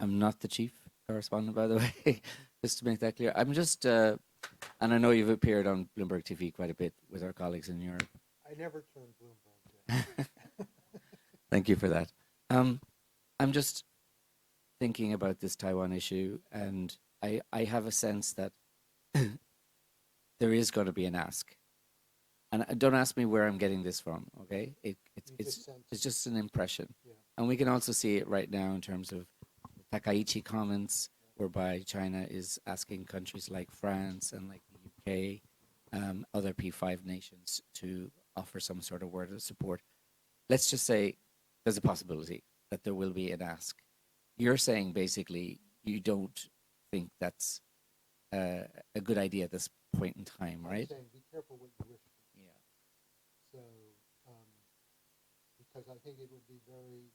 not the chief correspondent, by the way, just to make that clear. I'm just, and I know you've appeared on Bloomberg TV quite a bit with our colleagues in Europe.
I never turned Bloomberg down.
Thank you for that. I'm just thinking about this Taiwan issue, and I have a sense that there is going to be an ask. And don't ask me where I'm getting this from, okay? It's just an impression.
Yeah.
And we can also see it right now in terms of the Takaichi comments, whereby China is asking countries like France and like the UK, other P5 nations, to offer some sort of word of support. Let's just say there's a possibility that there will be an ask. You're saying basically you don't think that's a good idea at this point in time, right?
I'm saying be careful what you wish for.
Yeah.
So, because I think it would be very,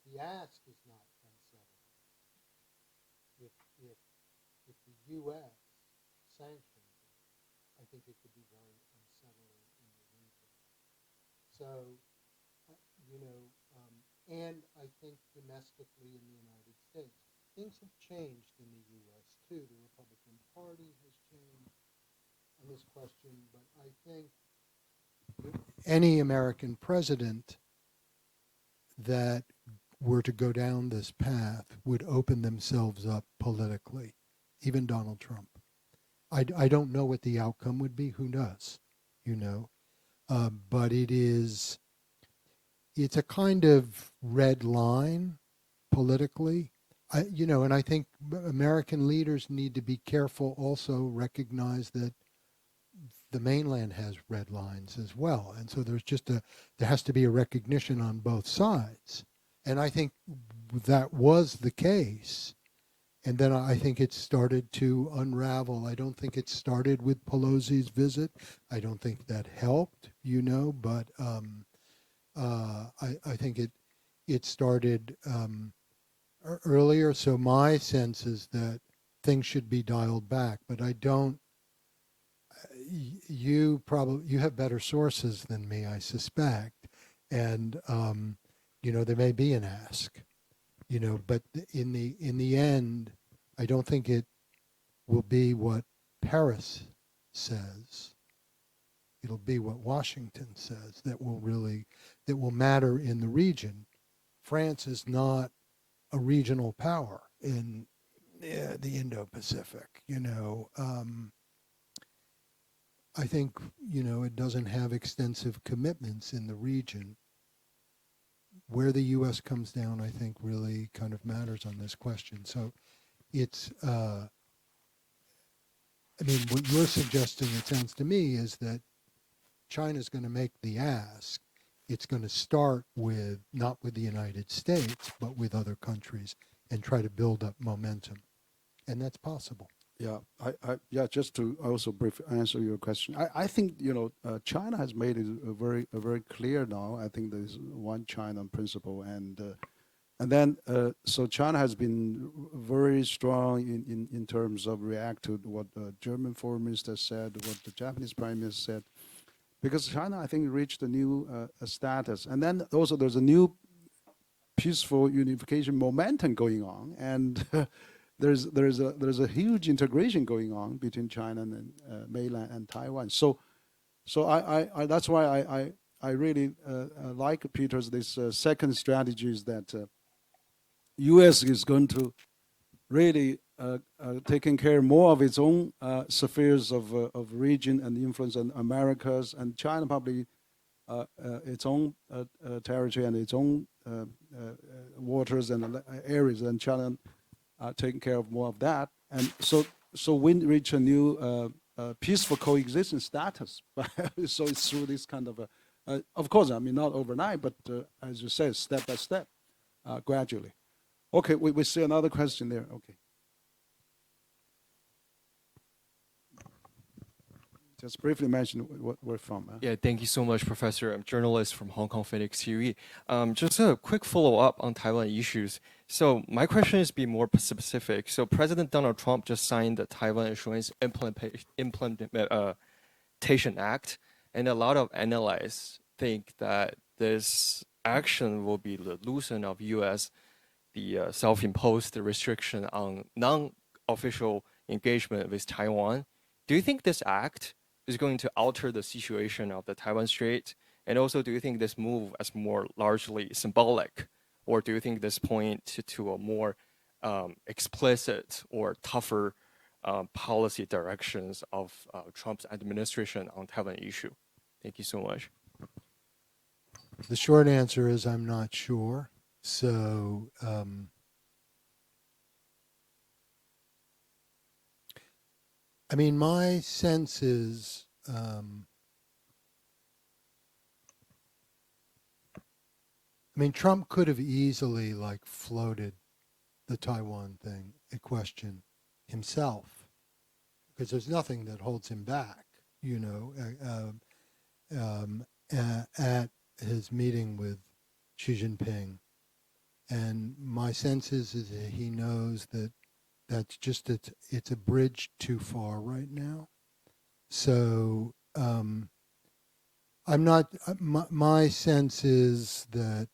the ask is not unsettling. If the U.S. sanctioned it, I think it could be very unsettling in the region. So, you know, and I think domestically in the United States, things have changed in the U.S. too. The Republican Party has changed on this question, but I think any American president that were to go down this path would open themselves up politically, even Donald Trump. I don't know what the outcome would be. Who knows? You know, but it's a kind of red line politically. You know, and I think American leaders need to be careful, also recognize that the mainland has red lines as well. And so there has to be a recognition on both sides. And I think that was the case. And then I think it started to unravel. I don't think it started with Pelosi's visit. I don't think that helped, you know, but I think it started earlier. So my sense is that things should be dialed back, but I don't. You have better sources than me, I suspect, and you know, there may be an ask, you know, but in the end, I don't think it will be what Paris says. It'll be what Washington says that will matter in the region. France is not a regional power in the Indo-Pacific, you know. I think, you know, it doesn't have extensive commitments in the region. Where the U.S. comes down, I think, really kind of matters on this question. So it's, I mean, what you're suggesting, it sounds to me, is that China's going to make the ask. It's going to start with, not with the United States, but with other countries and try to build up momentum. And that's possible.
Yeah, just to also briefly answer your question, I think, you know, China has made it very clear now. I think there's one China principle, and then so China has been very strong in terms of react to what the German foreign minister said, what the Japanese prime minister said, because China, I think, reached a new status, and then also there's a new peaceful unification momentum going on, and there's a huge integration going on between China and mainland and Taiwan. So I that's why I really like Peter's this second strategy is that U.S. is going to really taking care more of its own spheres of region and influence in Americas, and China probably its own territory and its own waters and areas, and China taking care of more of that. And so we reach a new peaceful coexistence status. So it's through this kind of course, I mean, not overnight, but as you said, step by step, gradually. Okay, we see another question there. Okay. Just briefly mention what we're from.
Yeah, thank you so much, Professor. I'm a journalist from Hong Kong Phoenix TV. Just a quick follow-up on Taiwan issues. So my question is be more specific. So President Donald Trump just signed the Taiwan Assurance Implementation Act, and a lot of analysts think that this action will be the loosen of U.S. the self-imposed restriction on non-official engagement with Taiwan. Do you think this act is going to alter the situation of the Taiwan Strait? And also, do you think this move is more largely symbolic? Or do you think this point to a more explicit or tougher policy directions of Trump's administration on Taiwan issue? Thank you so much.
The short answer is I'm not sure. So I mean, my sense is I mean, Trump could have easily like floated the Taiwan thing, a question himself, because there's nothing that holds him back, you know, at his meeting with Xi Jinping. And my sense is that he knows that that's just it's a bridge too far right now. So I'm not. My sense is that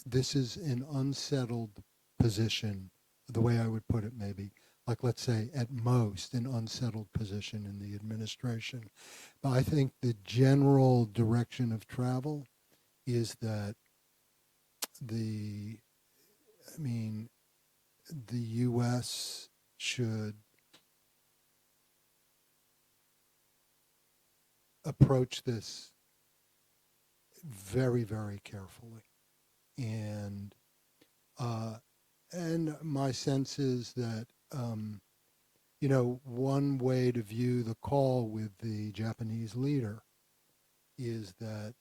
this is an unsettled position. The way I would put it, maybe, like let's say at most an unsettled position in the administration. But I think the general direction of travel is that the U.S. should approach this very, very carefully. And my sense is that, you know, one way to view the call with the Japanese leader is that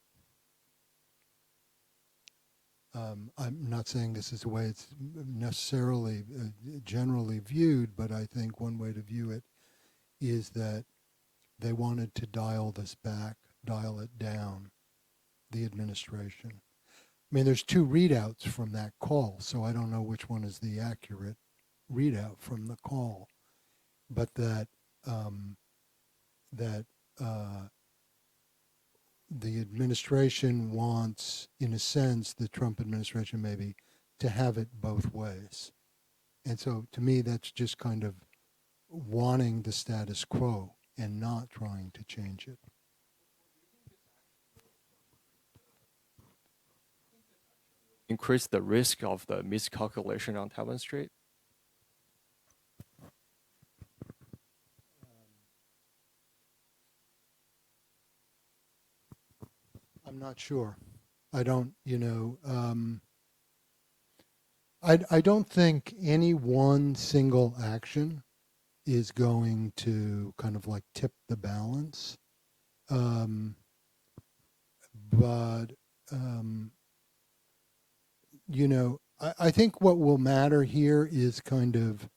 I'm not saying this is the way it's necessarily generally viewed, but I think one way to view it is that they wanted to dial this back, dial it down, the administration. I mean, there's two readouts from that call, so I don't know which one is the accurate readout from the call, but that the administration wants, in a sense, the Trump administration maybe, to have it both ways. And so to me, that's just kind of wanting the status quo and not trying to change it.
Increase the risk of the miscalculation on Taiwan Strait?
I'm not sure. I don't, you know, I don't think any one single action is going to kind of like tip the balance. You know, I think what will matter here is kind of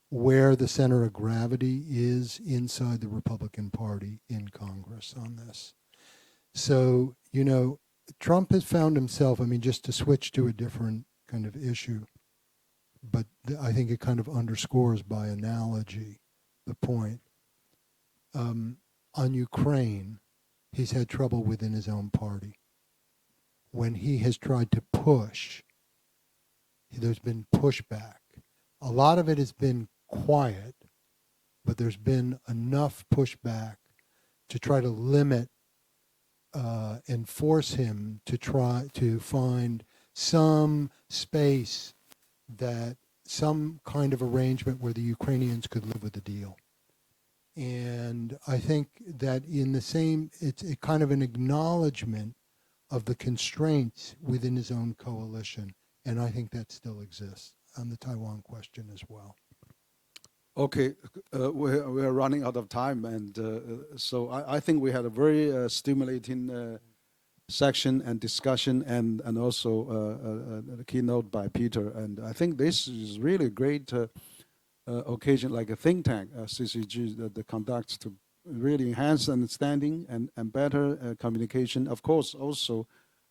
where the center of gravity is inside the Republican Party in Congress on this. So, you know, Trump has found himself, I mean, just to switch to a different kind of issue, but I think it kind of underscores by analogy the point. On Ukraine, he's had trouble within his own party. When he has tried to push, there's been pushback. A lot of it has been quiet, but there's been enough pushback to try to limit and force him to try to find some space, that some kind of arrangement where the Ukrainians could live with the deal. And I think that in the same, it's a kind of an acknowledgement of the constraints within his own coalition. And I think that still exists on the Taiwan question as well.
Okay, we're running out of time, and so I think we had a very stimulating section and discussion, and also a keynote by Peter. And I think this is really a great occasion, like a think tank, CCG, that conducts to really enhance understanding and better communication. Of course, also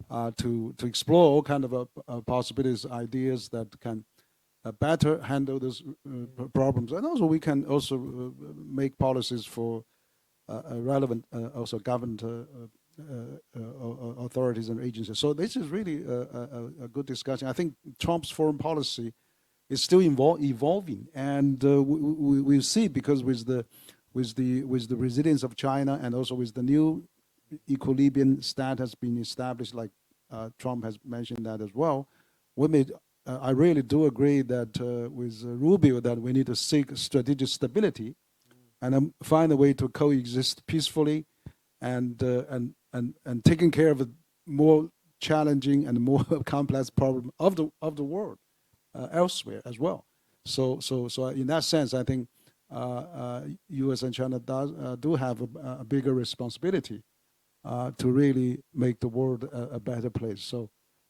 to explore all kind of possibilities, ideas that can better handle those problems, and also we can also make policies for relevant also government authorities and agencies. So this is really a good discussion. I think Trump's foreign policy is still evolving, and we see, because with the resilience of China, and also with the new equilibrium status being established, like Trump has mentioned that as well. I really do agree that with Rubio, that we need to seek strategic stability and find a way to coexist peacefully, and taking care of the more challenging and more complex problem of the world elsewhere as well. So in that sense, I think U.S. and China do have a bigger responsibility to really make the world a better place.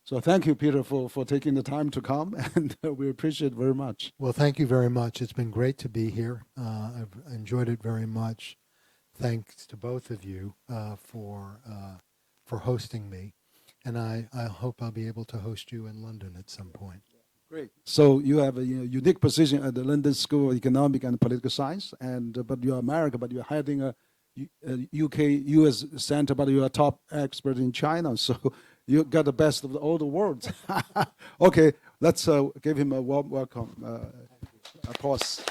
So thank you, Peter, for taking the time to come, and we appreciate it very much.
Well, thank you very much. It's been great to be here. I've enjoyed it very much. Thanks to both of you for hosting me, and I hope I'll be able to host you in London at some point.
Great. So you have a unique position at the London School of Economic and Political Science, but you are American, but you're heading a UK-US center, but you are a top expert in China. So you got the best of all the worlds. Okay, let's give him a warm welcome. Applause.